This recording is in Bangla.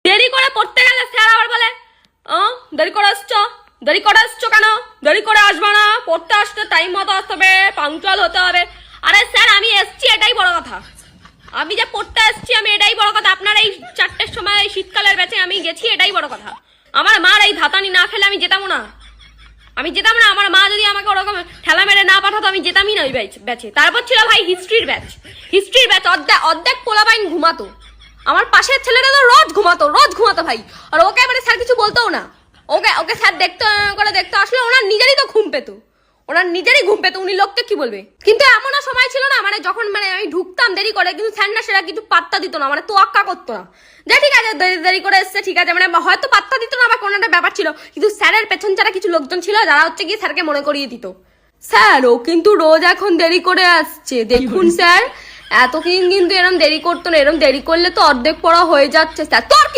দেরি করে পড়তে গেলে স্যার আবার বলে দেরি করে আসছো কেন? দেরি করে আসবে না, পড়তে আসতে টাইম মতো আসতে হবে, পাংচুয়াল হতে হবে। আরে স্যার আমি এসছি এটাই বড় কথা, আমি যে পড়তে আসছি আমি এটাই বড় কথা। আপনার এই 4টের সময় শীতকালের ব্যাচে আমি গেছি এটাই বড় কথা। আমার মার এই ধাতানি না ফেলে আমি যেতাম না, আমার মা যদি আমাকে ওরকম ঠেলা মেরে না পাঠাতো আমি যেতামই না ওই ব্যাচে। তারপর ছিল ভাই হিস্ট্রির ব্যাচ, অর্ধেক পোলাপাইন ঘুমাতো। আমার পাশের ছেলেটা তো রোজ ঘুমাতো ভাই। আর ওকে মানে স্যার কিছু বলতেও না, ওকে স্যার দেখতে আসলে ওনার নিজেরই ঘুম পেতো, উনি লোককে কি বলবে। কিন্তু এমনও সময় ছিল না মানে যখন মানে আমি ঢুকতাম দেরি করে, কিন্তু স্যার না সেটা কিছু পাত্তা দিত না, মানে তোয়াক্কা করতো না যে ঠিক আছে দেরি করে এসছে, ঠিক আছে, মানে হয়তো পাত্তা দিত না বা কোনো একটা ব্যাপার ছিল। কিন্তু স্যারের পেছন ছাড়া কিছু লোকজন ছিল যারা হচ্ছে গিয়ে স্যারকে মনে করিয়ে দিত, স্যার ও কিন্তু রোজ এখন দেরি করে আসছে, দেখুন স্যার এতদিন কিন্তু এরম দেরি করতো না, এরম দেরি করলে তো অর্ধেক পড়া হয়ে যাচ্ছে স্যার। তোর কি